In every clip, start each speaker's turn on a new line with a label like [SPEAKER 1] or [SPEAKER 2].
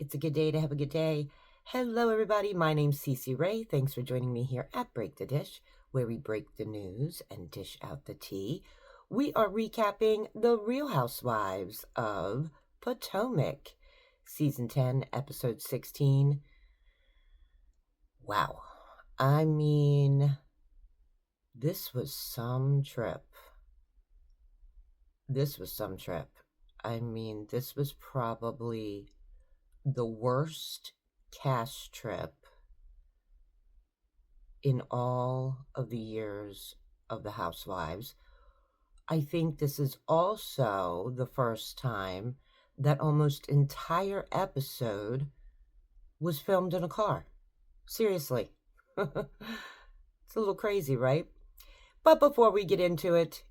[SPEAKER 1] It's a good day to have a good day. Hello, everybody. My name's Cece Ray. Thanks for joining me here at Break the Dish, where we break the news and dish out the tea. We are recapping the Real Housewives of Potomac, Season 10, Episode 16. Wow. I mean, this was some trip. This was probably the worst cast trip in all of the years of the Housewives. I think this is also the first time that almost entire episode was filmed in a car. Seriously. It's a little crazy, right? But before we get into it,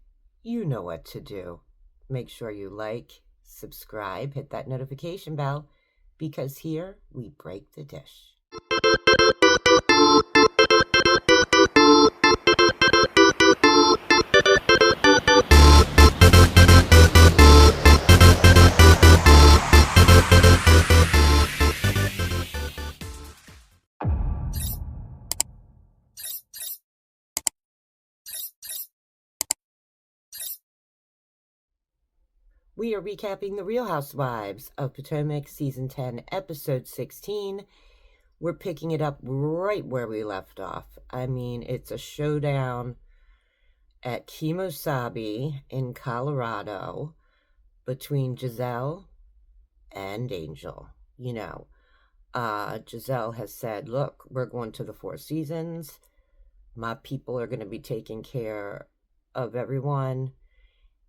[SPEAKER 1] you know what to do. Make sure you like, subscribe, hit that notification bell, because here we break the dish. We are recapping the Real Housewives of Potomac, Season 10, Episode 16. We're picking it up right where we left off. I mean, it's a showdown at Kimosabi in Colorado between Giselle and Angel. You know, Giselle has said, look, we're going to the Four Seasons. My people are going to be taking care of everyone.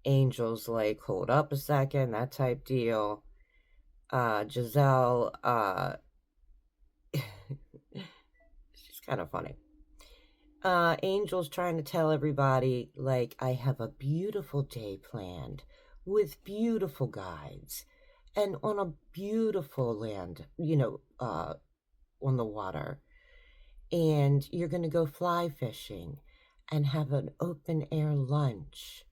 [SPEAKER 1] Angel's like, hold up a second, that type deal. Giselle, she's kind of funny. Angel's trying to tell everybody, like, I have a beautiful day planned with beautiful guides and on a beautiful land, on the water. And you're going to go fly fishing and have an open air lunch.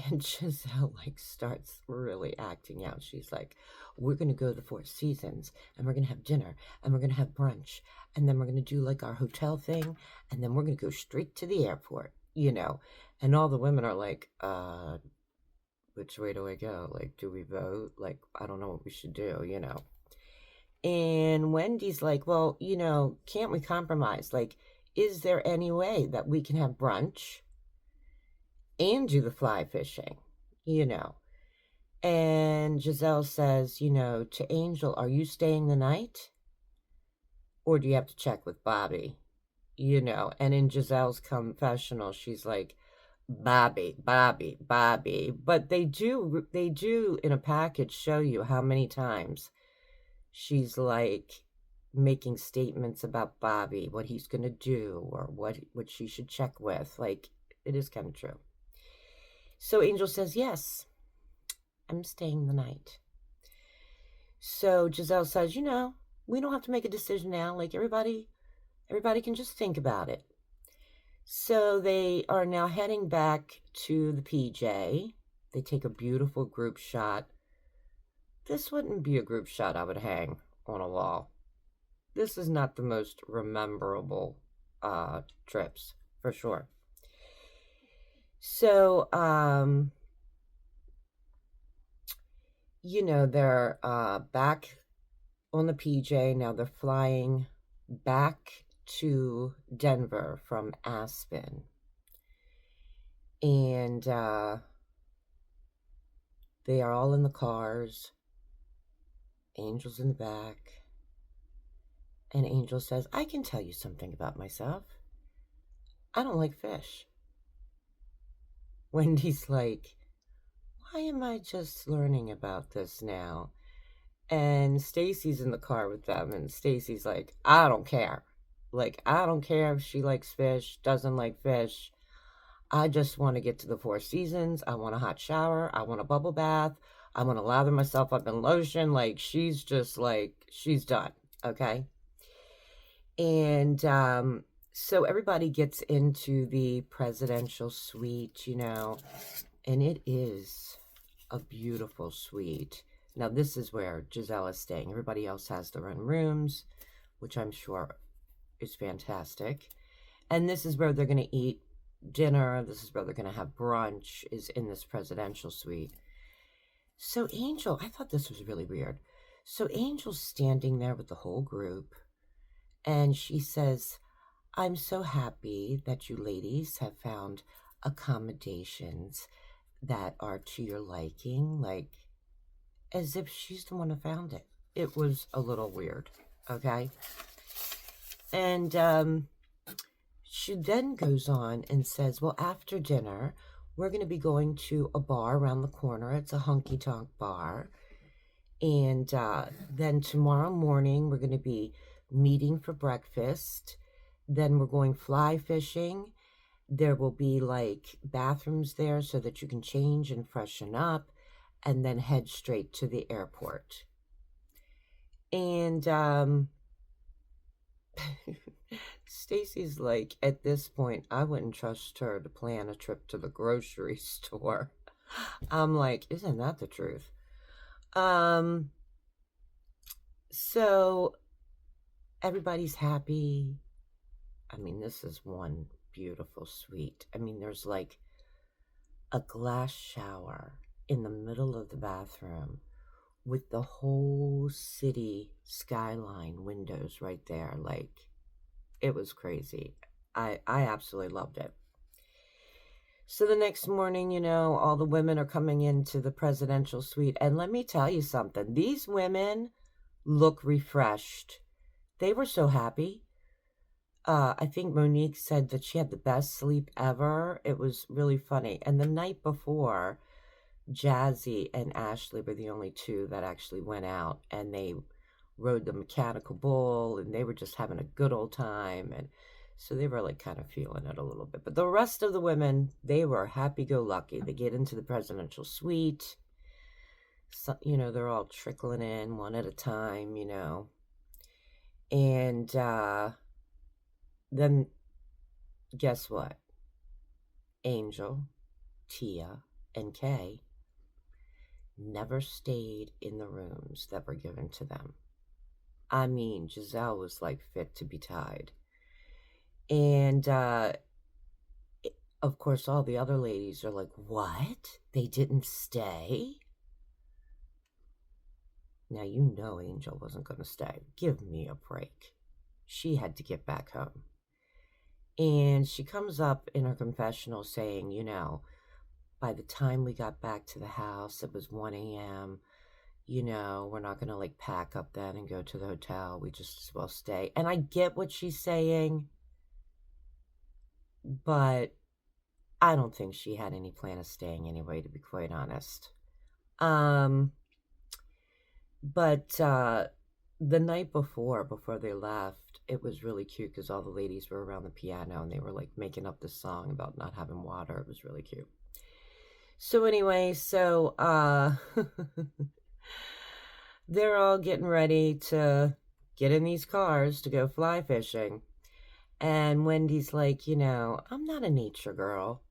[SPEAKER 1] And Giselle, starts really acting out. She's like, we're going to go to the Four Seasons, and we're going to have dinner, and we're going to have brunch, and then we're going to do, our hotel thing, and then we're going to go straight to the airport, And all the women are like, which way do I go? Do we vote? I don't know what we should do, And Wendy's like, well, can't we compromise? Is there any way that we can have brunch and do the fly fishing, And Giselle says, to Angel, are you staying the night? Or do you have to check with Bobby? And in Giselle's confessional, she's like, Bobby. But they do in a package show you how many times she's making statements about Bobby, what he's going to do, or what she should check with. It is kind of true. So Angel says, yes, I'm staying the night. So Giselle says, we don't have to make a decision now. Everybody can just think about it. So they are now heading back to the PJ. They take a beautiful group shot. This wouldn't be a group shot I would hang on a wall. This is not the most memorable trips, for sure. So, they're back on the PJ. Now they're flying back to Denver from Aspen. And they are all in the cars. Angel's in the back. And Angel says, I can tell you something about myself. I don't like fish. Wendy's like, why am I just learning about this now? And Stacy's in the car with them, and Stacy's like, I don't care. I don't care if she likes fish, doesn't like fish. I just want to get to the Four Seasons. I want a hot shower. I want a bubble bath. I want to lather myself up in lotion. She's just she's done. Okay. And so everybody gets into the presidential suite, and it is a beautiful suite. Now, this is where Giselle is staying. Everybody else has their own rooms, which I'm sure is fantastic. And this is where they're going to eat dinner. This is where they're going to have brunch, is in this presidential suite. So Angel, I thought this was really weird. So Angel's standing there with the whole group, and she says, I'm so happy that you ladies have found accommodations that are to your liking, like as if she's the one who found it. It was a little weird, okay? And she then goes on and says, well, after dinner, we're going to be going to a bar around the corner. It's a honky-tonk bar. And then tomorrow morning, we're going to be meeting for breakfast. Then we're going fly fishing. There will be like bathrooms there so that you can change and freshen up and then head straight to the airport. And Stacy's like, at this point, I wouldn't trust her to plan a trip to the grocery store. I'm like, isn't that the truth? So everybody's happy. I mean, this is one beautiful suite. I mean, there's like a glass shower in the middle of the bathroom with the whole city skyline windows right there. Like, it was crazy. I absolutely loved it. So the next morning, you know, all the women are coming into the presidential suite. And let me tell you something. These women look refreshed. They were so happy. I think Monique said that she had the best sleep ever. It was really funny. And the night before, Jazzy and Ashley were the only two that actually went out, and they rode the mechanical bull, and they were just having a good old time. And so they were like kind of feeling it a little bit. But the rest of the women, they were happy-go-lucky. They get into the presidential suite. So, you know, they're all trickling in one at a time, you know. And then guess what? Angel, Tia, and Kay never stayed in the rooms that were given to them. I mean, Giselle was like fit to be tied. And of course, all the other ladies are like, what? They didn't stay? Now, you know Angel wasn't going to stay. Give me a break. She had to get back home. And she comes up in her confessional saying, you know, by the time we got back to the house, it was 1 a.m. You know, we're not going to like pack up then and go to the hotel. We just as well stay. And I get what she's saying, but I don't think she had any plan of staying anyway, to be quite honest. But the night before they left, it was really cute because all the ladies were around the piano and they were like making up this song about not having water. It was really cute. So anyway, they're all getting ready to get in these cars to go fly fishing. And Wendy's like, you know, I'm not a nature girl,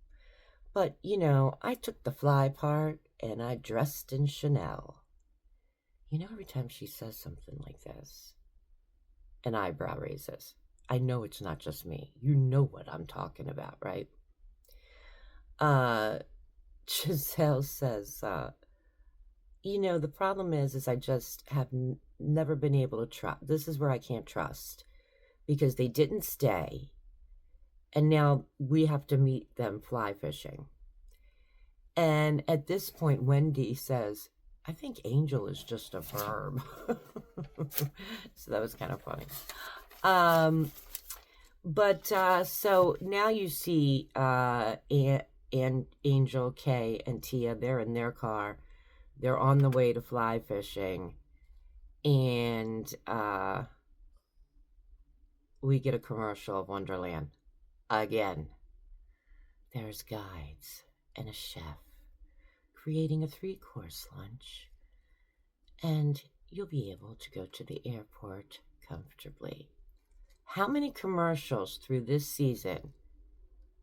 [SPEAKER 1] but, you know, I took the fly part and I dressed in Chanel. You know, every time she says something like this, an eyebrow raises. I know it's not just me. You know what I'm talking about, right? Giselle says, you know, the problem is I just have never been able to trust. This is where I can't trust because they didn't stay. And now we have to meet them fly fishing. And at this point, Wendy says, I think Angel is just a verb. So that was kind of funny. So now you see and Angel, Kay, and Tia, they're in their car. They're on the way to fly fishing. And we get a commercial of Wonderland. Again. There's guides and a chef creating a 3-course lunch. And you'll be able to go to the airport comfortably. How many commercials through this season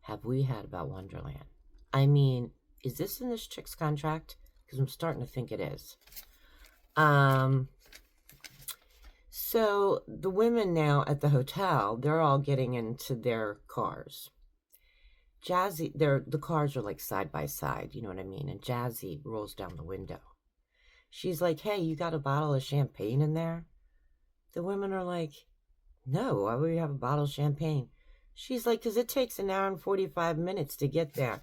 [SPEAKER 1] have we had about Wonderland? I mean, is this in this chick's contract? Because I'm starting to think it is. Um, so the women now at the hotel, they're all getting into their cars. Jazzy, the cars are like side by side, you know what I mean? And Jazzy rolls down the window. She's like, "Hey, you got a bottle of champagne in there?" The women are like, "No, why would we have a bottle of champagne?" She's like, "Because it takes an hour and 45 minutes to get there."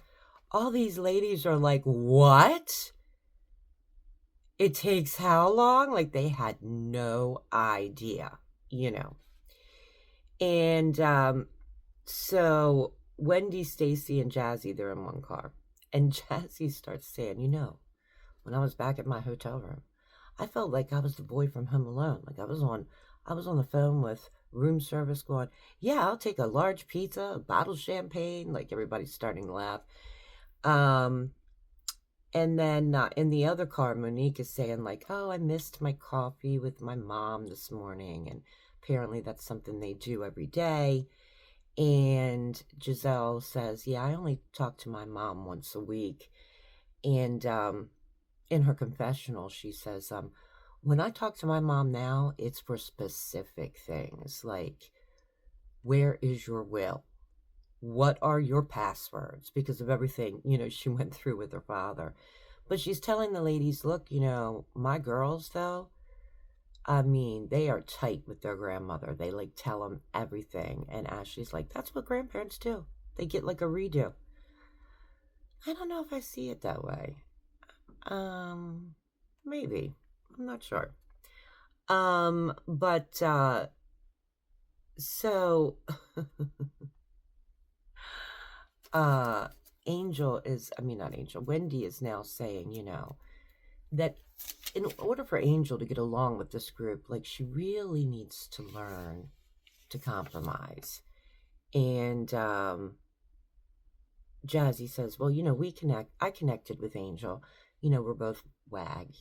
[SPEAKER 1] All these ladies are like, "What? It takes how long?" Like they had no idea, you know. And so Wendy, Stacy, and Jazzy, they're in one car. And Jazzy starts saying, when I was back at my hotel room, I felt like I was the boy from Home Alone. Like I was on the phone with room service going, "Yeah, I'll take a large pizza, a bottle of champagne." Like everybody's starting to laugh. And then in the other car, Monique is saying like, "Oh, I missed my coffee with my mom this morning." And apparently that's something they do every day. And Giselle says, "Yeah, I only talk to my mom once a week." And in her confessional, she says, "When I talk to my mom now, it's for specific things like, where is your will? What are your passwords?" Because of everything, she went through with her father. But she's telling the ladies, "Look, my girls, though, I mean, they are tight with their grandmother. They like tell them everything." And Ashley's like, "That's what grandparents do. They get like a redo." I don't know if I see it that way. Maybe. I'm not sure. But so Angel is, I mean, not Angel, Wendy is now saying, that in order for Angel to get along with this group, like she really needs to learn to compromise. And Jazzy says, "Well, I connected with Angel. We're both WAG.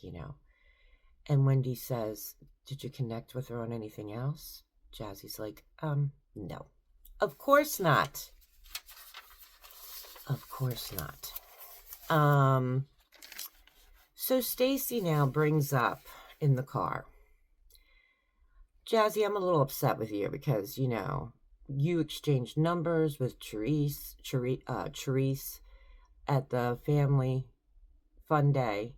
[SPEAKER 1] And Wendy says, "Did you connect with her on anything else?" Jazzy's like, no. Of course not. Of course not. So Stacy now brings up in the car, "Jazzy, I'm a little upset with you because, you exchanged numbers with Therese at the family fun day,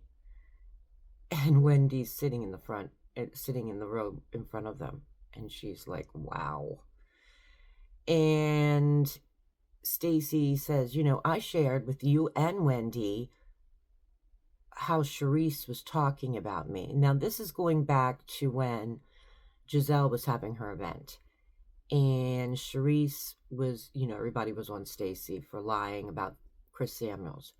[SPEAKER 1] and Wendy's sitting in the row in front of them." And she's like, "Wow." And Stacy says, "I shared with you and Wendy how Charisse was talking about me." Now, this is going back to when Giselle was having her event. And Charisse was, everybody was on Stacy for lying about Chris Samuels.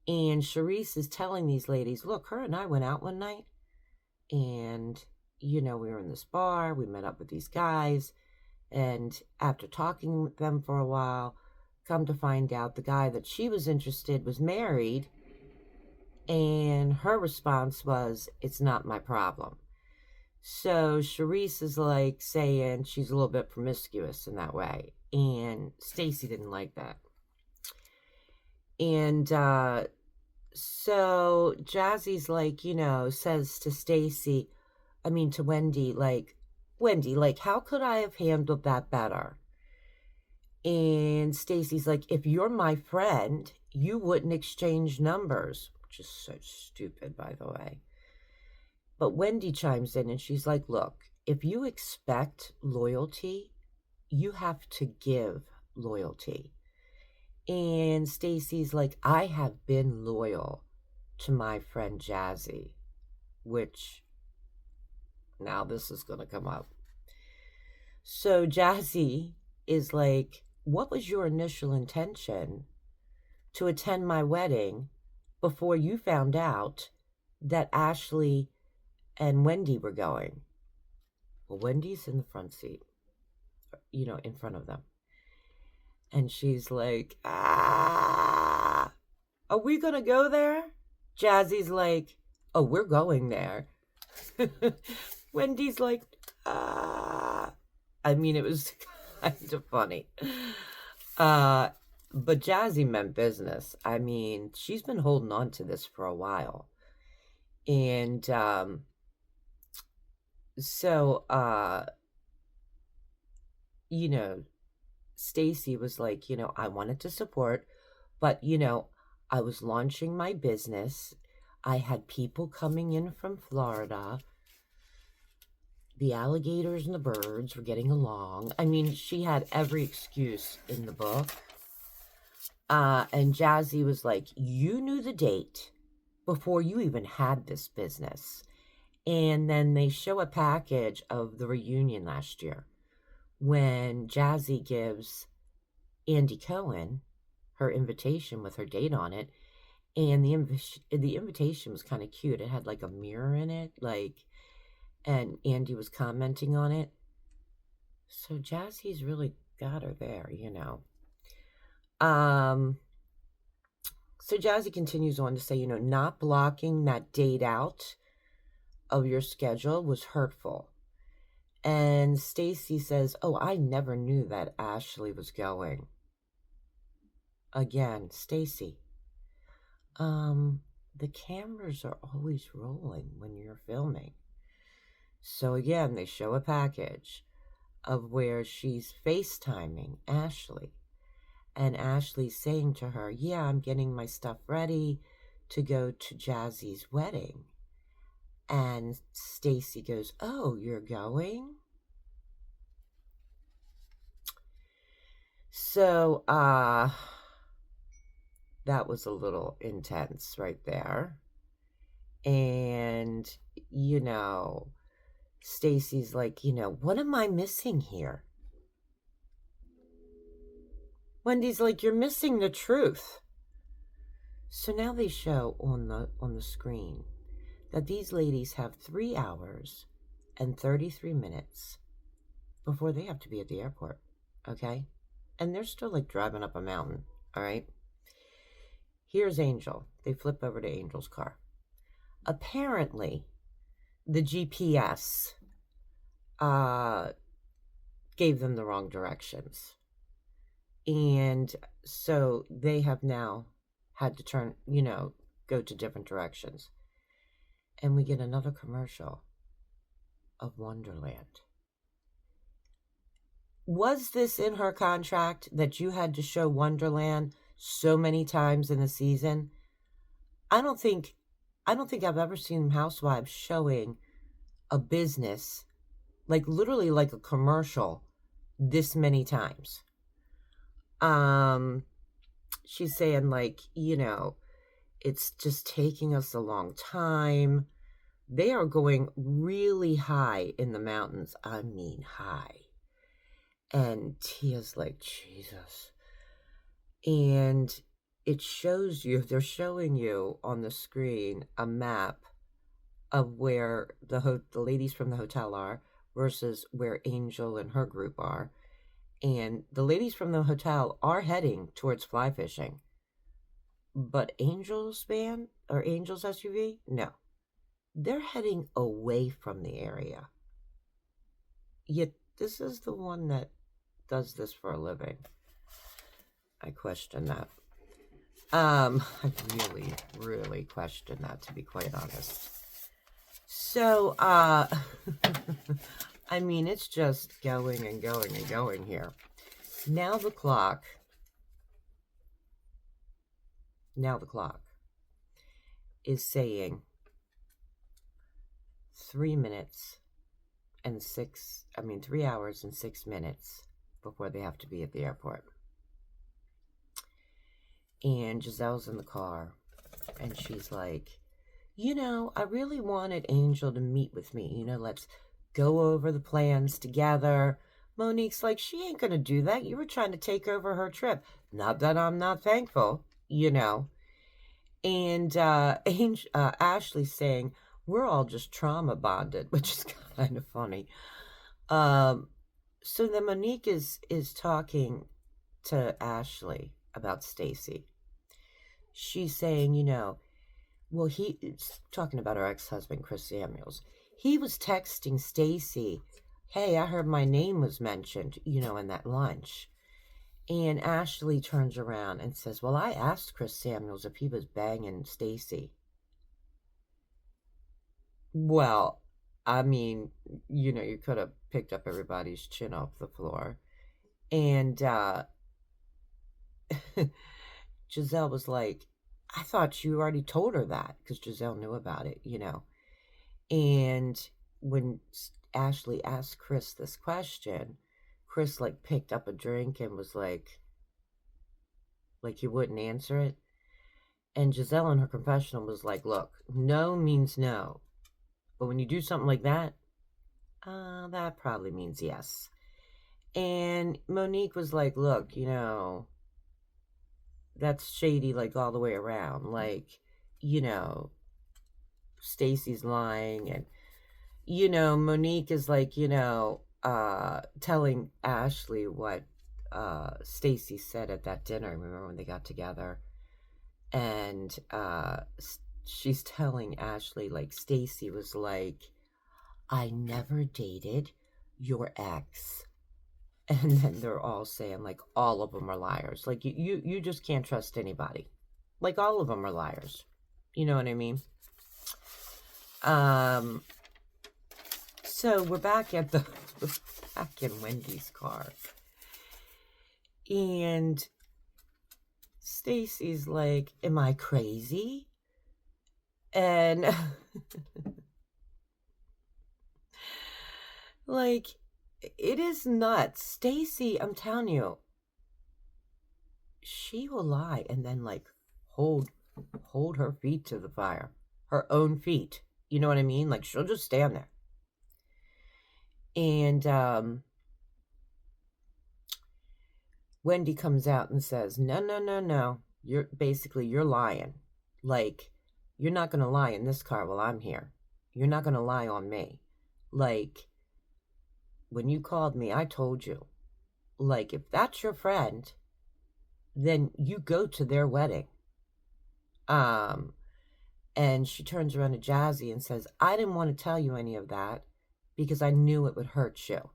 [SPEAKER 1] And Charisse is telling these ladies, "Look, her and I went out one night. And, we were in this bar. We met up with these guys. And after talking with them for a while, come to find out the guy that she was interested was married." And her response was, "It's not my problem." So Charisse is like saying she's a little bit promiscuous in that way. And Stacy didn't like that. And so Jazzy's like, says to to Wendy, like, "Wendy, like, how could I have handled that better?" And Stacy's like, "If you're my friend, you wouldn't exchange numbers," which is so stupid, by the way. But Wendy chimes in and she's like, "Look, if you expect loyalty, you have to give loyalty." And Stacy's like, "I have been loyal to my friend Jazzy," which now this is going to come up. So Jazzy is like, "What was your initial intention to attend my wedding before you found out that Ashley and Wendy were going?" Well, Wendy's in the front seat, in front of them. And she's like, "Are we going to go there?" Jazzy's like, "Oh, we're going there." Wendy's like, I mean, it was kind of funny. But Jazzy meant business. I mean, she's been holding on to this for a while. And so you know, Stacy was like, I wanted to support, but I was launching my business. I had people coming in from Florida. The alligators and the birds were getting along. I mean, she had every excuse in the book. And Jazzy was like, you knew the date before you even had this business. And then they show a package of the reunion last year when Jazzy gives Andy Cohen her invitation with her date on it. And the invitation was kind of cute. It had like a mirror in it, and Andy was commenting on it. So Jazzy's really got her there. So Jazzy continues on to say, not blocking that date out of your schedule was hurtful. And Stacy says, oh, I never knew that Ashley was going. Again, Stacy, the cameras are always rolling when you're filming. So again, they show a package of where she's FaceTiming Ashley. And Ashley's saying to her, yeah, I'm getting my stuff ready to go to Jazzy's wedding. And Stacy goes, oh, you're going? So, that was a little intense right there. And, Stacy's like, what am I missing here? Wendy's like, you're missing the truth. So now they show on the screen that these ladies have 3 hours and 33 minutes before they have to be at the airport, okay? And they're still like driving up a mountain, all right? Here's Angel. They flip over to Angel's car. Apparently, the GPS gave them the wrong directions. And so they have now had to turn, go to different directions. And we get another commercial of Wonderland. Was this in her contract that you had to show Wonderland so many times in the season? I don't think I've ever seen Housewives showing a business, like literally like a commercial, this many times. She's saying like, it's just taking us a long time. They are going really high in the mountains. I mean, high. And Tia's like, Jesus. And they're showing you on the screen a map of where the ladies from the hotel are versus where Angel and her group are. And the ladies from the hotel are heading towards fly fishing. But Angel's van or Angel's SUV, no. They're heading away from the area. Yet this is the one that does this for a living. I question that. I really, really question that, to be quite honest. So, I mean, it's just going and going and going here. Now the clock is saying 3 hours and 6 minutes before they have to be at the airport. And Giselle's in the car, and she's like, I really wanted Angel to meet with me. Let's go over the plans together. Monique's like, she ain't going to do that. You were trying to take over her trip. Not that I'm not thankful, And Ashley's saying, we're all just trauma bonded, which is kind of funny. So then Monique is talking to Ashley about Stacy. She's saying, well, he's talking about her ex-husband, Chris Samuels. He was texting Stacy, hey, I heard my name was mentioned, in that lunch. And Ashley turns around and says, well, I asked Chris Samuels if he was banging Stacy. Well, I mean, you could have picked up everybody's chin off the floor. And Giselle was like, I thought you already told her that, because Giselle knew about it. And when Ashley asked Chris this question, Chris like picked up a drink and was like he wouldn't answer it. And Giselle in her confessional was like, look, no means no. But when you do something like that, that probably means yes. And Monique was like, look, that's shady, like, all the way around. Like, Stacy's lying. And, Monique is like, telling Ashley what Stacy said at that dinner. Remember when they got together? And she's telling Ashley, like, Stacy was like, I never dated your ex. And then they're all saying, like, all of them are liars. Like, you just can't trust anybody. Like, all of them are liars. You know what I mean? So we're back at back in Wendy's car. And Stacy's like, am I crazy? And like, it is nuts. Stacy, I'm telling you, she will lie and then like hold her feet to the fire. Her own feet. You know what I mean? Like, she'll just stand there. And Wendy comes out and says, no. You're lying. Like, you're not going to lie in this car while I'm here. You're not going to lie on me. Like, when you called me, I told you. Like, if that's your friend, then you go to their wedding. And she turns around to Jazzy and says, I didn't want to tell you any of that because I knew it would hurt you.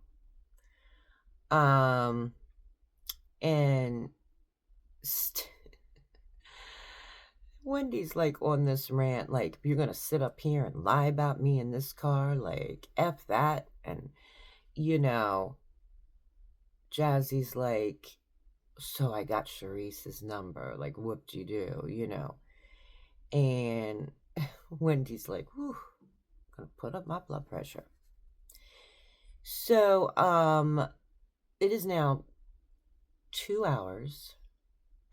[SPEAKER 1] And Wendy's like on this rant, like, you're gonna sit up here and lie about me in this car, like, F that. And Jazzy's like, so I got Charisse's number, like, whoop-de-doo. And Wendy's like, whew, gonna put up my blood pressure. So it is now 2 hours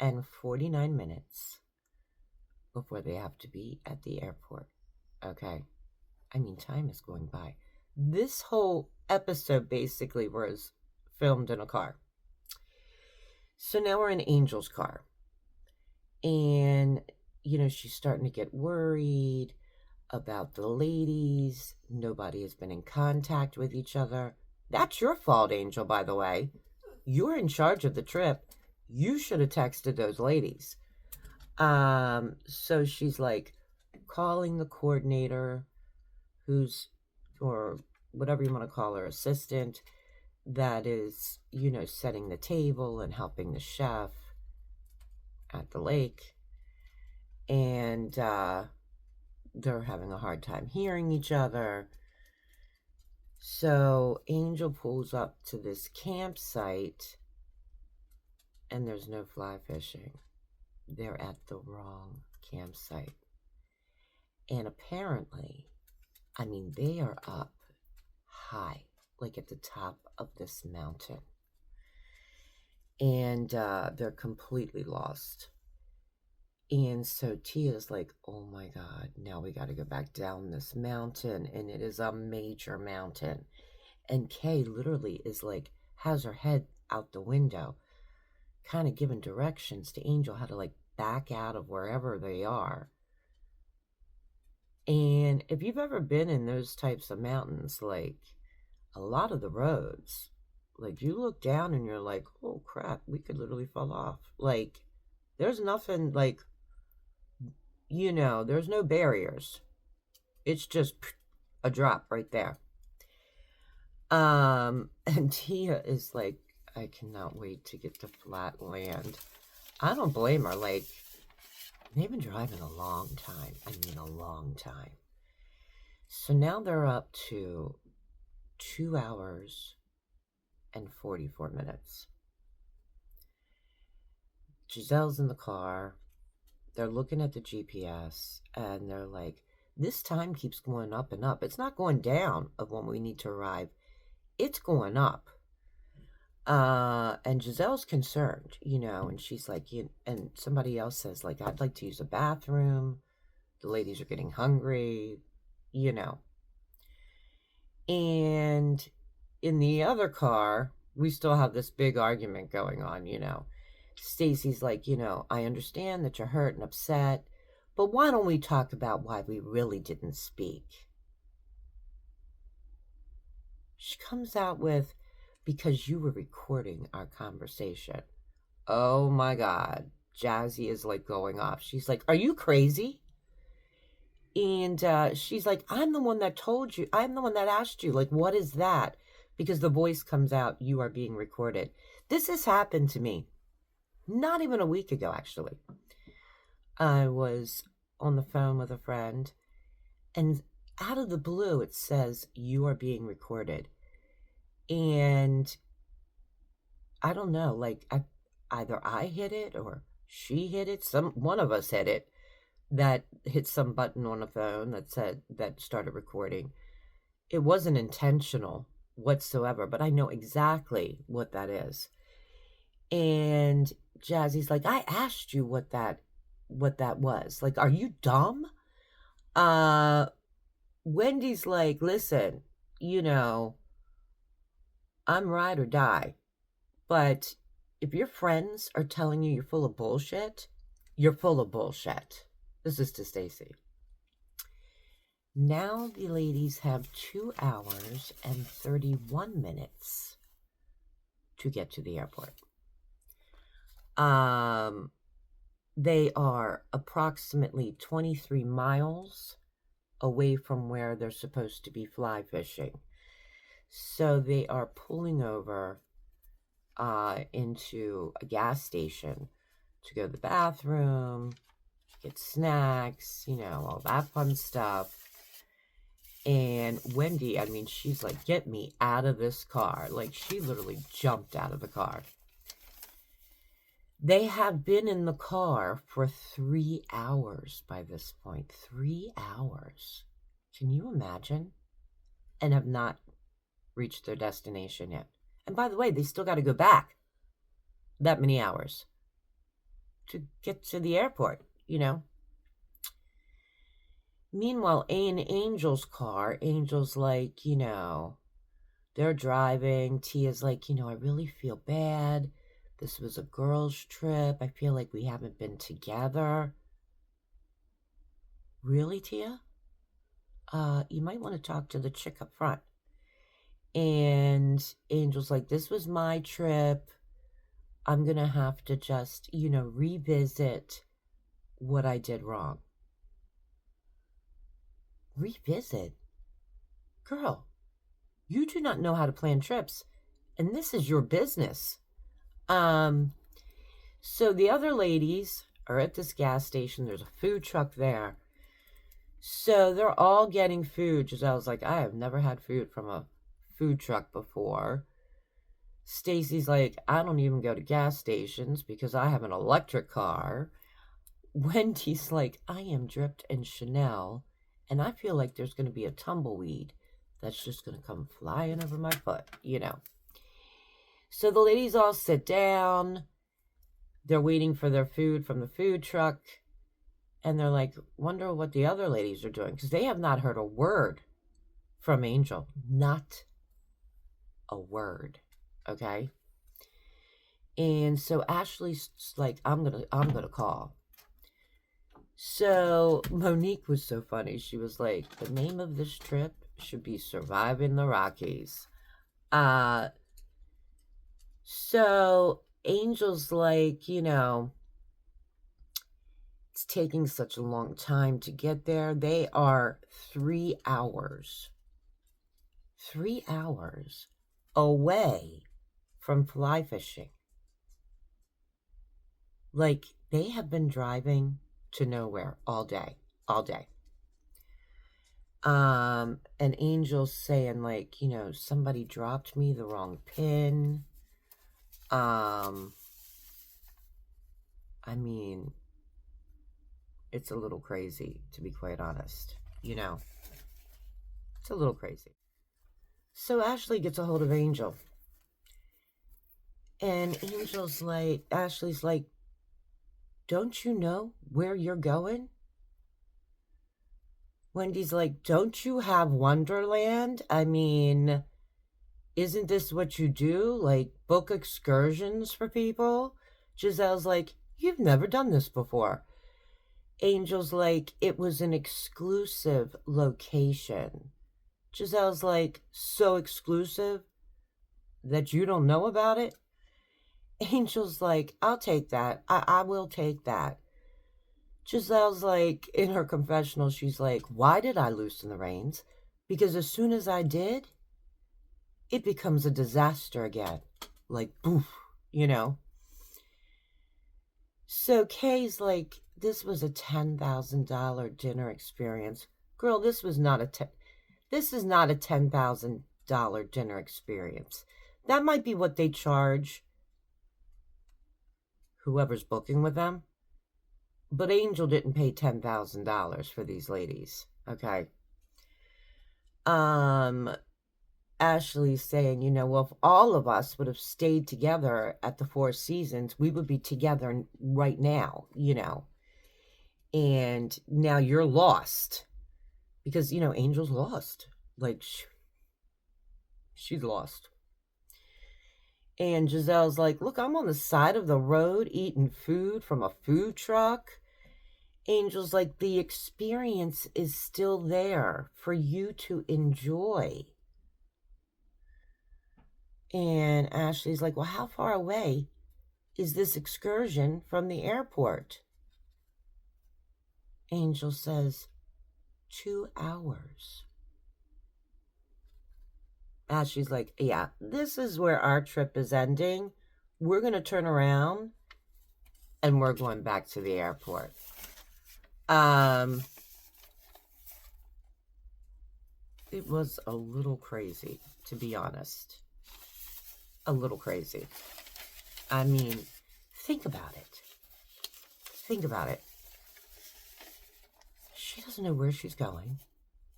[SPEAKER 1] and 49 minutes before they have to be at the airport. Okay? I mean, time is going by. This whole episode basically was filmed in a car. So now we're in Angel's car. And, she's starting to get worried about the ladies. Nobody has been in contact with each other. That's your fault, Angel, by the way. You're in charge of the trip. You should have texted those ladies. So she's like calling the coordinator, or whatever you want to call her, assistant, that is, setting the table and helping the chef at the lake. And they're having a hard time hearing each other. So Angel pulls up to this campsite and there's no fly fishing. They're at the wrong campsite. And apparently, I mean, they are up high, like at the top of this mountain. And they're completely lost. And so Tia's like, oh my God, now we got to go back down this mountain. And it is a major mountain. And Kay literally is like, has her head out the window, kind of giving directions to Angel how to like back out of wherever they are. And if you've ever been in those types of mountains, like a lot of the roads, like you look down and you're like, oh crap, we could literally fall off. Like there's nothing like, there's no barriers. It's just a drop right there. And Tia is like, I cannot wait to get to flat land. I don't blame her. Like, they've been driving a long time. I mean, a long time. So now they're up to 2 hours and 44 minutes. Giselle's in the car. They're looking at the GPS and they're like, this time keeps going up and up. It's not going down of when we need to arrive. It's going up. And Giselle's concerned, and she's like, and somebody else says, like, I'd like to use a bathroom. The ladies are getting hungry, And in the other car, we still have this big argument going on, Stacy's like, I understand that you're hurt and upset, but why don't we talk about why we really didn't speak? She comes out with, because you were recording our conversation. Oh my God. Jazzy is like going off. She's like, are you crazy? And she's like, I'm the one that told you. I'm the one that asked you. Like, what is that? Because the voice comes out, you are being recorded. This has happened to me. Not even a week ago, actually. I was on the phone with a friend, and out of the blue, it says, you are being recorded. And I don't know, like, either I hit it or she hit it. One of us hit it. That hit some button on a phone that started recording. It wasn't intentional whatsoever, but I know exactly what that is. And Jazzy's like, I asked you what that was. Like, are you dumb? Wendy's like, listen, I'm ride or die. But if your friends are telling you you're full of bullshit, you're full of bullshit. This is to Stacy. Now the ladies have 2 hours and 31 minutes to get to the airport. They are approximately 23 miles away from where they're supposed to be fly fishing. So they are pulling over into a gas station to go to the bathroom, get snacks, all that fun stuff. And Wendy, I mean, she's like, get me out of this car. Like, she literally jumped out of the car. They have been in the car for 3 hours by this point. 3 hours. Can you imagine? And have not reached their destination yet. And by the way, they still got to go back that many hours to get to the airport, Meanwhile, in Angel's car, Angel's like, they're driving. Tia's like, I really feel bad. This was a girls' trip. I feel like we haven't been together. Really, Tia? You might want to talk to the chick up front. And Angel's like, this was my trip. I'm going to have to just, revisit what I did wrong. Revisit? Girl, you do not know how to plan trips, and this is your business. So the other ladies are at this gas station. There's a food truck there. So they're all getting food. Giselle's like, I have never had food from a food truck before. Stacy's like, I don't even go to gas stations because I have an electric car. Wendy's like, I am dripped in Chanel, and I feel like there's going to be a tumbleweed that's just going to come flying over my foot, So the ladies all sit down. They're waiting for their food from the food truck. And they're like, wonder what the other ladies are doing. Because they have not heard a word from Angel. Not a word. Okay? And so Ashley's like, I'm gonna call. So Monique was so funny. She was like, the name of this trip should be Surviving the Rockies. So Angel's like, it's taking such a long time to get there. They are 3 hours. 3 hours away from fly fishing. Like, they have been driving to nowhere all day. And Angel's saying, like, somebody dropped me the wrong pin. I mean, it's a little crazy, to be quite honest. It's a little crazy. So Ashley gets a hold of Angel. And Ashley's like, don't you know where you're going? Wendy's like, don't you have Wonderland? I mean, isn't this what you do? Like, book excursions for people? Giselle's like, you've never done this before. Angel's like, it was an exclusive location. Giselle's like, so exclusive that you don't know about it? Angel's like, I'll take that. I will take that. Giselle's like, in her confessional, she's like, why did I loosen the reins? Because as soon as I did, it becomes a disaster again. Like, poof, So Kay's like, this was a $10,000 dinner experience. Girl, this is not a $10,000 dinner experience. That might be what they charge whoever's booking with them. But Angel didn't pay $10,000 for these ladies, okay? Ashley's saying, well, if all of us would have stayed together at the Four Seasons, we would be together right now, And now you're lost. Because, Angel's lost. Like, she's lost. And Giselle's like, look, I'm on the side of the road eating food from a food truck. Angel's like, the experience is still there for you to enjoy. And Ashley's like, well, how far away is this excursion from the airport? Angel says, 2 hours. Ashley's like, yeah, this is where our trip is ending. We're going to turn around and we're going back to the airport. It was a little crazy, to be honest. A little crazy. I mean, think about it. Think about it. She doesn't know where she's going.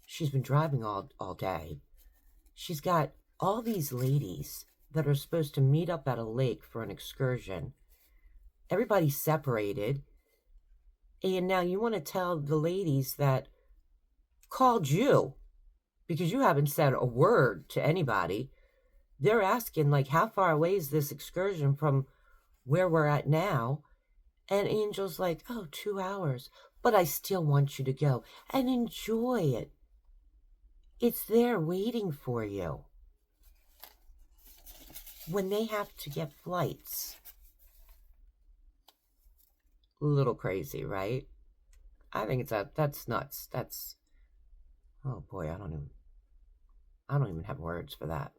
[SPEAKER 1] She's been driving all day. She's got all these ladies that are supposed to meet up at a lake for an excursion. Everybody's separated. And now you want to tell the ladies that called you because you haven't said a word to anybody. They're asking, like, how far away is this excursion from where we're at now? And Angel's like, 2 hours. But I still want you to go and enjoy it. It's there waiting for you. When they have to get flights. A little crazy, right? I think that's nuts. That's, oh boy, I don't even have words for that.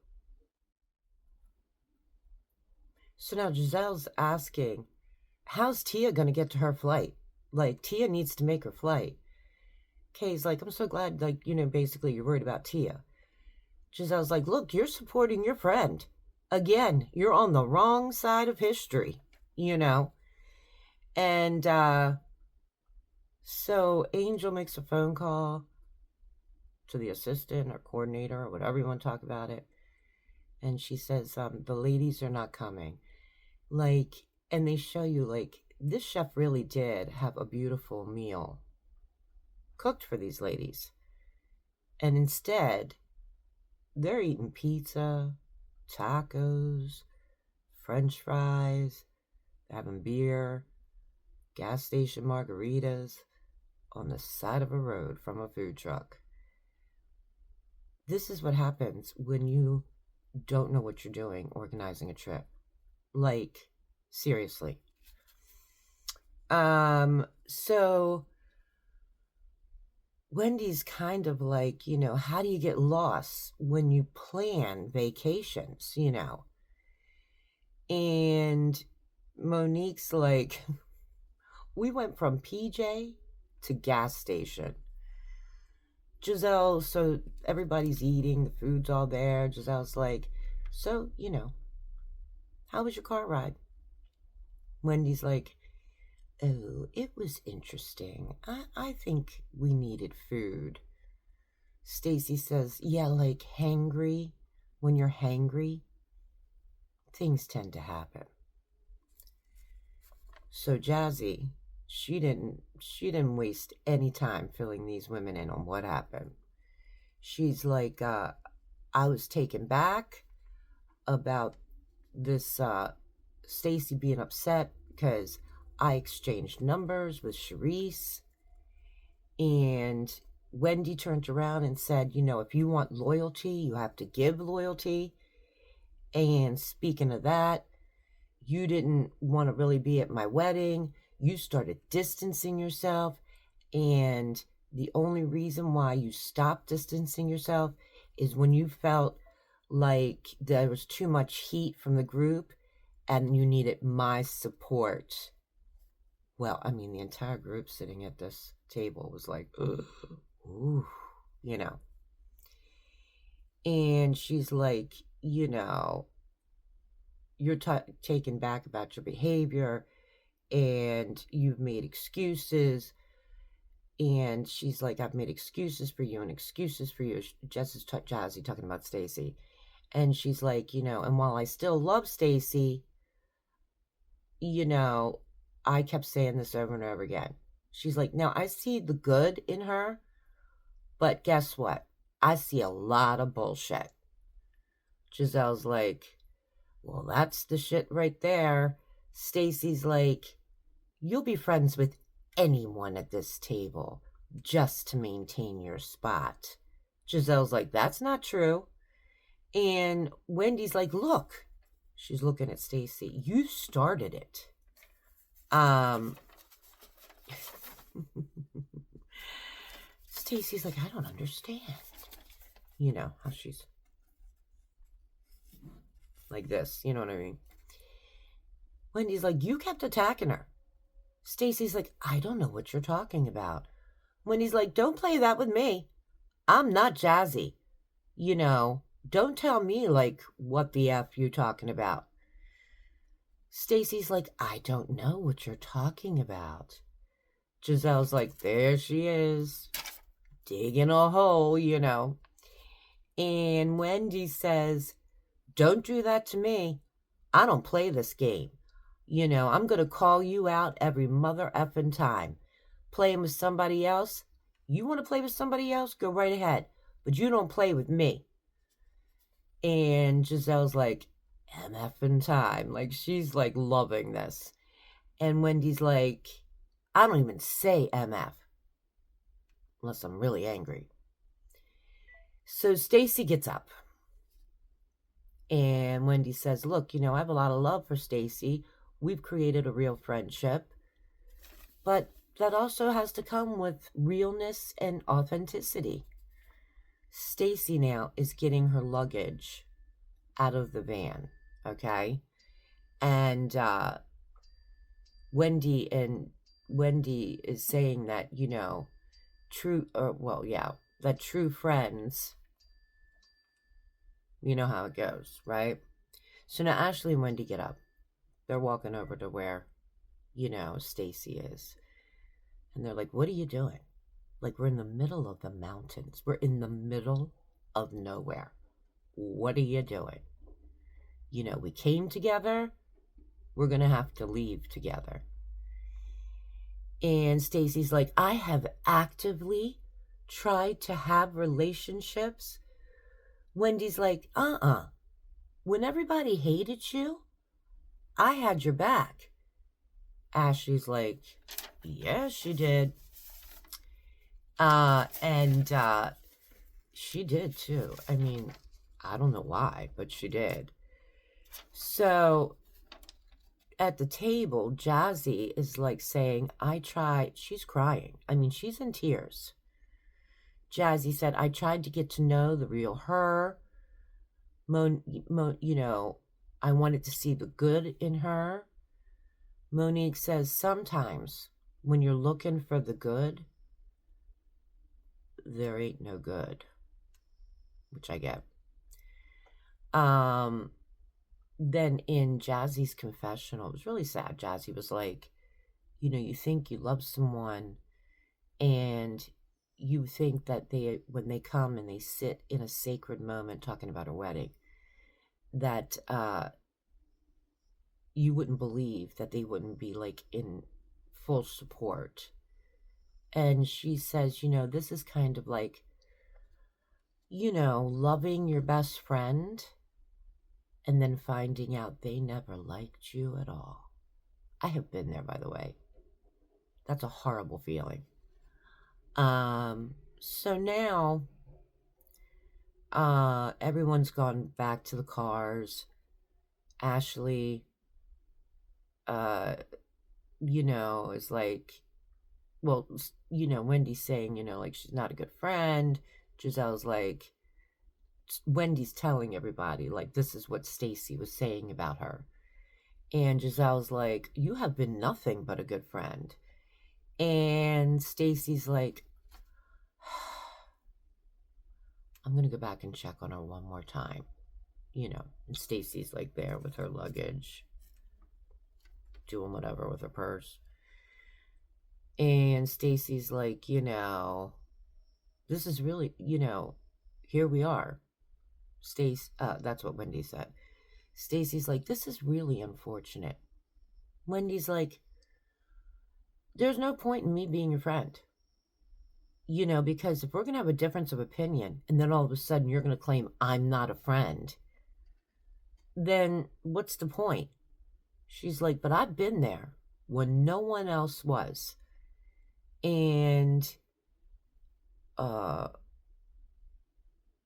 [SPEAKER 1] So now Giselle's asking, how's Tia going to get to her flight? Like, Tia needs to make her flight. Kay's like, I'm so glad, like, basically you're worried about Tia. Giselle's like, look, you're supporting your friend. Again, you're on the wrong side of history, And so Angel makes a phone call to the assistant or coordinator or whatever you want to talk about it. And she says, the ladies are not coming. Like, and they show you, like, this chef really did have a beautiful meal cooked for these ladies. And instead, they're eating pizza, tacos, French fries, having beer, gas station margaritas on the side of a road from a food truck. This is what happens when you don't know what you're doing organizing a trip. Like, seriously. So Wendy's kind of like, how do you get lost when you plan vacations, And Monique's like, we went from PJ to gas station. Giselle, so everybody's eating, the food's all there. Giselle's like, so, how was your car ride? Wendy's like, oh, it was interesting. I think we needed food. Stacy says, yeah, like hangry. When you're hangry, things tend to happen. So Jazzy, she didn't waste any time filling these women in on what happened. She's like, I was taken back about this Stacy being upset because I exchanged numbers with Charisse, and Wendy turned around and said, if you want loyalty, you have to give loyalty. And speaking of that, you didn't want to really be at my wedding. You started distancing yourself. And the only reason why you stopped distancing yourself is when you felt like there was too much heat from the group and you needed my support. Well, I mean, the entire group sitting at this table was like, ugh, ooh, And she's like, you're taken back about your behavior and you've made excuses. And she's like, I've made excuses for you and excuses for you. Jazzy talking about Stacy. And she's like, and while I still love Stacy, I kept saying this over and over again. She's like, now I see the good in her, but guess what? I see a lot of bullshit. Giselle's like, well, that's the shit right there. Stacy's like, you'll be friends with anyone at this table just to maintain your spot. Giselle's like, that's not true. And Wendy's like, look. She's looking at Stacy. You started it. Stacy's like, I don't understand. How she's like this. You know what I mean? Wendy's like, you kept attacking her. Stacy's like, I don't know what you're talking about. Wendy's like, don't play that with me. I'm not Jazzy. Don't tell me, like, what the F you talking about. Stacy's like, I don't know what you're talking about. Giselle's like, there she is, digging a hole, And Wendy says, don't do that to me. I don't play this game. I'm going to call you out every mother effing time. Playing with somebody else? You want to play with somebody else? Go right ahead. But you don't play with me. And Giselle's like, MFing time. Like, she's like loving this. And Wendy's like, I don't even say MF. Unless I'm really angry. So Stacy gets up. And Wendy says, look, I have a lot of love for Stacy. We've created a real friendship. But that also has to come with realness and authenticity. Stacy now is getting her luggage out of the van, okay? And Wendy is saying that, that true friends, you know how it goes, right? So now Ashley and Wendy get up. They're walking over to where, Stacy is. And they're like, what are you doing? Like, we're in the middle of the mountains. We're in the middle of nowhere. What are you doing? We came together. We're going to have to leave together. And Stacy's like, I have actively tried to have relationships. Wendy's like, When everybody hated you, I had your back. Ashley's like, yeah, she did. And she did too. I mean, I don't know why, but she did. So at the table, Jazzy is like saying, I tried. She's crying. I mean, she's in tears. Jazzy said, I tried to get to know the real her. I wanted to see the good in her. Monique says, sometimes when you're looking for the good, there ain't no good, which I get. Then in Jazzy's confessional, it was really sad. Jazzy was like, you think you love someone, and you think that when they come and they sit in a sacred moment talking about a wedding, that you wouldn't believe that they wouldn't be like in full support. And she says, this is kind of like, loving your best friend and then finding out they never liked you at all. I have been there, by the way. That's a horrible feeling. So now, everyone's gone back to the cars. Ashley, is like, well, Wendy's saying, like she's not a good friend. Giselle's like, Wendy's telling everybody, like, this is what Stacy was saying about her. And Giselle's like, you have been nothing but a good friend. And Stacy's like, I'm going to go back and check on her one more time. And Stacy's like there with her luggage, doing whatever with her purse. And Stacy's like, this is really, here we are. That's what Wendy said. Stacy's like, this is really unfortunate. Wendy's like, there's no point in me being your friend. Because if we're going to have a difference of opinion and then all of a sudden you're going to claim I'm not a friend, then what's the point? She's like, but I've been there when no one else was. And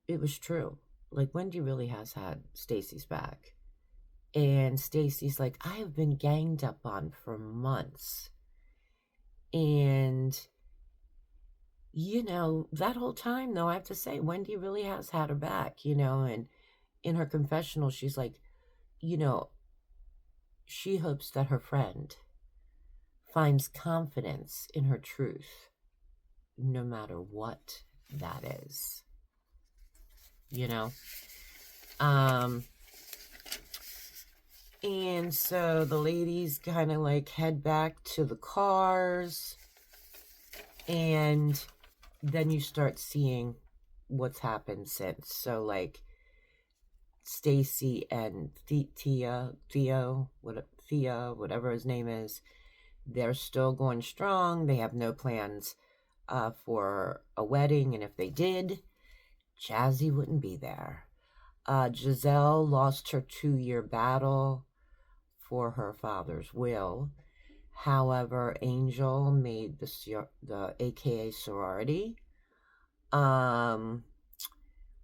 [SPEAKER 1] it was true. Like, Wendy really has had Stacy's back. And Stacy's like, I have been ganged up on for months. And, that whole time, though, I have to say, Wendy really has had her back, and in her confessional, she's like, she hopes that her friend finds confidence in her truth, no matter what that is. And so the ladies kind of like head back to the cars, and then you start seeing what's happened since. So like Stacy and Theo, whatever his name is, they're still going strong. They have no plans for a wedding, and if they did, Jazzy wouldn't be there. Giselle lost her 2-year battle for her father's will. However, Angel made the AKA sorority.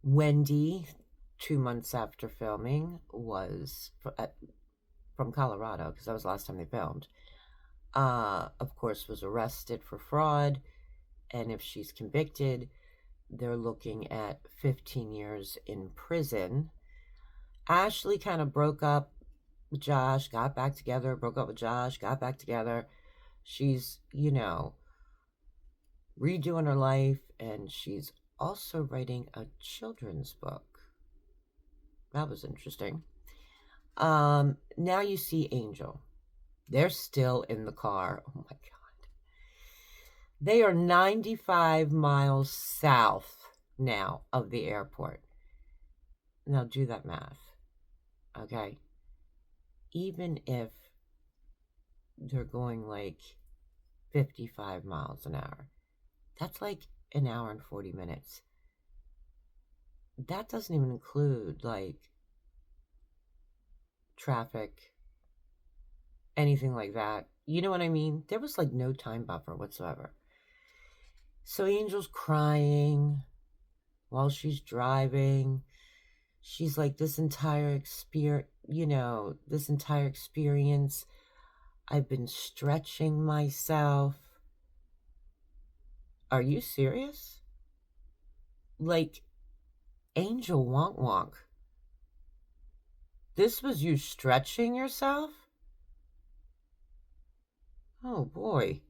[SPEAKER 1] Wendy, 2 months after filming, was from Colorado, because that was the last time they filmed. Of course, was arrested for fraud, and if she's convicted, they're looking at 15 years in prison. Ashley kind of broke up with Josh, got back together, broke up with Josh, got back together. She's, redoing her life, and she's also writing a children's book. That was interesting. Now you see Angel. They're still in the car. Oh my God. They are 95 miles south now of the airport. Now do that math. Okay? Even if they're going like 55 miles an hour, that's like an hour and 40 minutes. That doesn't even include like traffic, anything like that. You know what I mean? There was like no time buffer whatsoever. So Angel's crying while she's driving. She's like, this entire experience, I've been stretching myself. Are you serious? Like, Angel Wonk Wonk, this was you stretching yourself? Oh boy.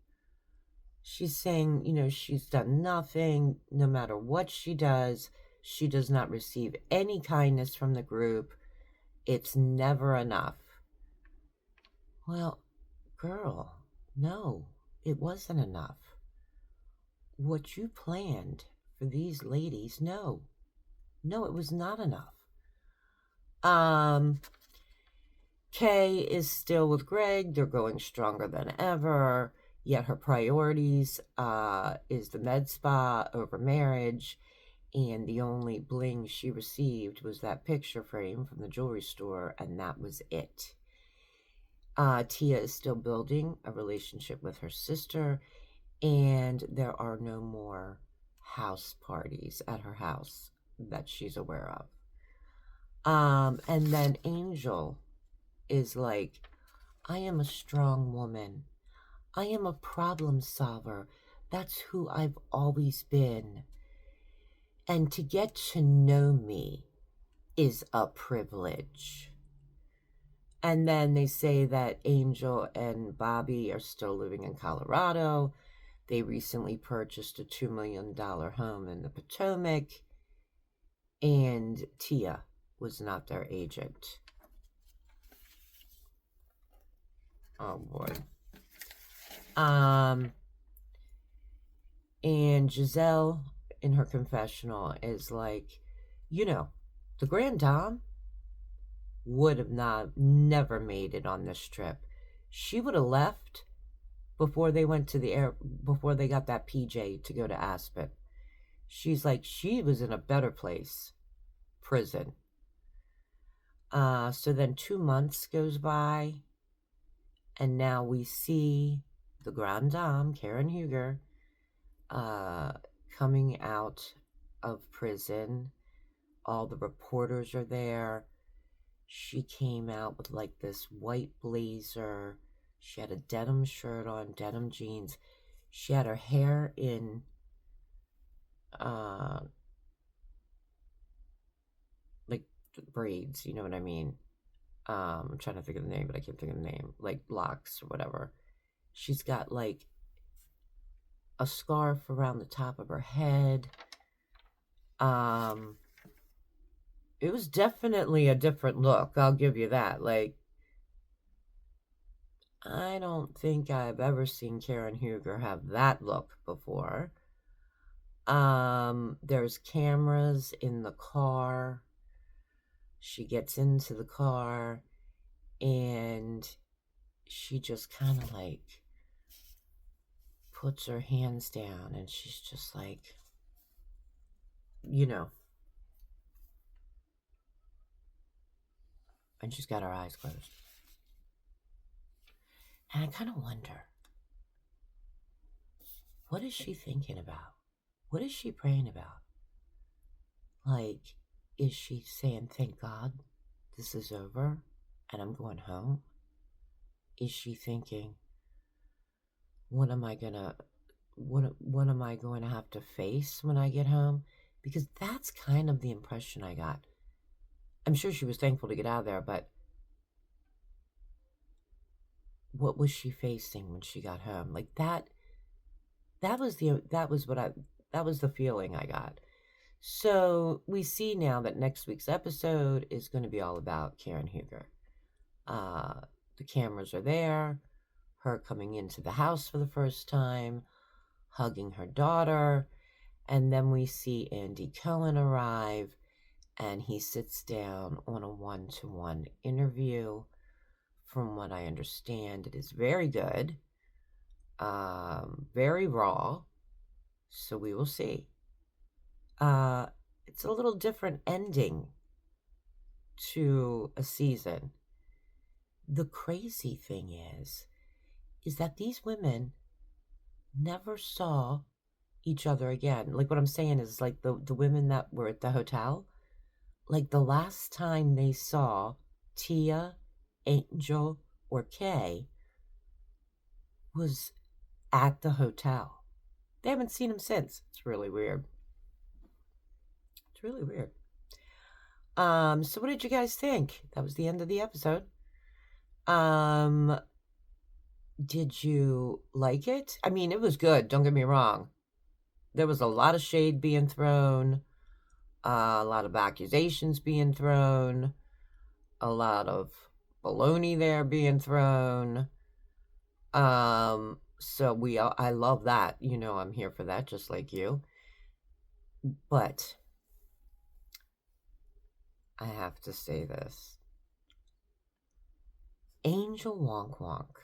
[SPEAKER 1] She's saying, she's done nothing. No matter what she does not receive any kindness from the group. It's never enough. Well, girl, no, it wasn't enough. What you planned for these ladies, no, it was not enough. Kay is still with Greg. They're going stronger than ever. Yet her priorities is the med spa over marriage. And the only bling she received was that picture frame from the jewelry store, and that was it. Tia is still building a relationship with her sister, and there are no more house parties at her house that she's aware of. And then Angel is like, I am a strong woman. I am a problem solver. That's who I've always been. And to get to know me is a privilege. And then they say that Angel and Bobby are still living in Colorado. They recently purchased a $2 million home in the Potomac. And Tia was not their agent. Oh boy. And Giselle in her confessional is like, the Grande Dame would have never made it on this trip. She would have left before they went to before they got that PJ to go to Aspen. She's like, she was in a better place, prison. So then 2 months goes by, and now we see the Grande Dame, Karen Huger, coming out of prison. All the reporters are there. She came out with like this white blazer. She had a denim shirt on, denim jeans. She had her hair in like braids, you know what I mean? I'm trying to think of the name, but I can't think of the name. Like locks or whatever. She's got like a scarf around the top of her head. It was definitely a different look, I'll give you that. Like, I don't think I've ever seen Karen Huger have that look before. There's cameras in the car. She gets into the car and she just kind of like puts her hands down and she's just like, and she's got her eyes closed. And I kind of wonder, what is she thinking about? What is she praying about? Like, is she saying, thank God this is over and I'm going home? Is she thinking, what am I going to have to face when I get home? Because that's kind of the impression I got. I'm sure she was thankful to get out of there, but what was she facing when she got home? Like that was the feeling I got. So we see now that next week's episode is going to be all about Karen Huger. The cameras are there, her coming into the house for the first time, hugging her daughter, and then we see Andy Cohen arrive, and he sits down on a one-to-one interview. From what I understand, it is very good, very raw, so we will see. It's a little different ending to a season. The crazy thing is that these women never saw each other again. Like, what I'm saying is, like, the women that were at the hotel, like, the last time they saw Tia, Angel, or Kay was at the hotel. They haven't seen him since. It's really weird. It's really weird. So what did you guys think? That was the end of the episode. Did you like it? I mean, it was good, don't get me wrong. There was a lot of shade being thrown, a lot of accusations being thrown, a lot of baloney there being thrown. So I love that. You know, I'm here for that, just like you. But I have to say this. Angel Wonk Wonk.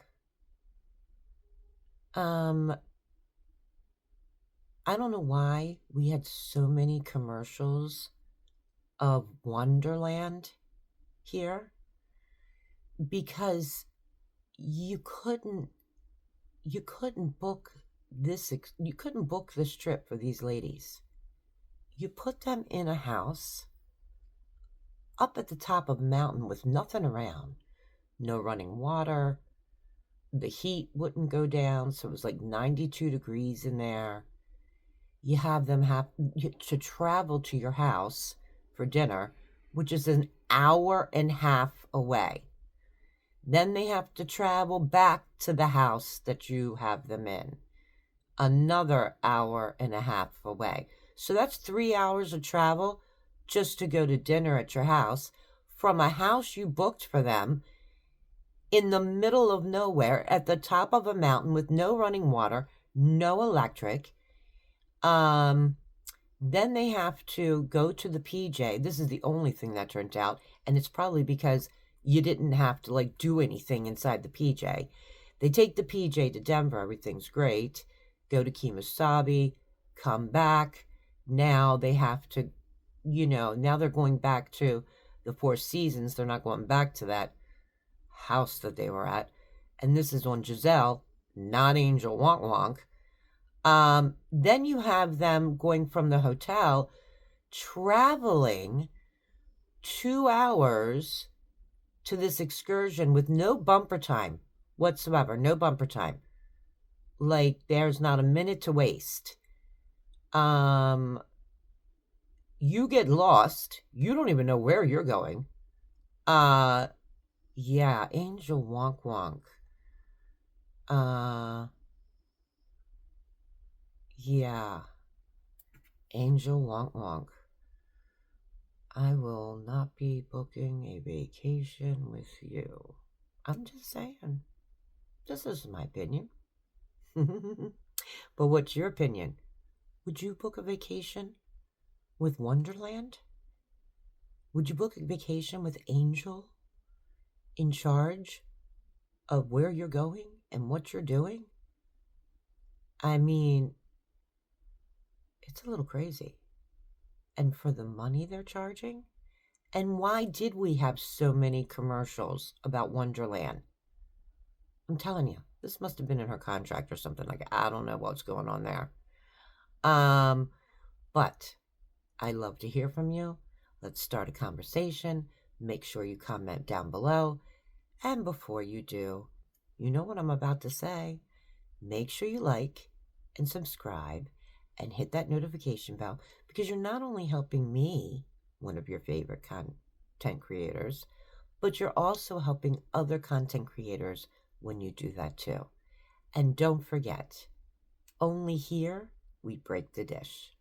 [SPEAKER 1] I don't know why we had so many commercials of Wonderland here, because you couldn't book you couldn't book this trip for these ladies. You put them in a house up at the top of a mountain with nothing around, no running water. The heat wouldn't go down, so it was like 92 degrees in there. You have them to travel to your house for dinner, which is an hour and a half away. Then they have to travel back to the house that you have them in, another hour and a half away. So that's 3 hours of travel just to go to dinner at your house from a house you booked for them in the middle of nowhere at the top of a mountain with no running water, no electric. Then they have to go to the PJ. This is the only thing that turned out, and it's probably because you didn't have to like do anything inside the PJ. They take the PJ to Denver, everything's great. Go to Kemosabe, come back. Now they have to, now they're going back to the Four Seasons. They're not going back to that house that they were at. And this is on Giselle, not Angel Wonk Wonk. Then you have them going from the hotel, traveling 2 hours to this excursion with no bumper time whatsoever. No bumper time. Like, there's not a minute to waste. You get lost. You don't even know where you're going. Yeah, Angel Wonk Wonk. Yeah. Angel Wonk Wonk. I will not be booking a vacation with you. I'm just saying. This is my opinion. But what's your opinion? Would you book a vacation with Wonderland? Would you book a vacation with Angel in charge of where you're going and what you're doing? I mean, it's a little crazy. And for the money they're charging? And why did we have so many commercials about Wonderland? I'm telling you, this must have been in her contract or something. Like, I don't know what's going on there. But I love to hear from you. Let's start a conversation. Make sure you comment down below. And before you do, you know what I'm about to say. Make sure you like and subscribe and hit that notification bell, because you're not only helping me, one of your favorite content creators, but you're also helping other content creators when you do that too. And don't forget, only here we break the dish.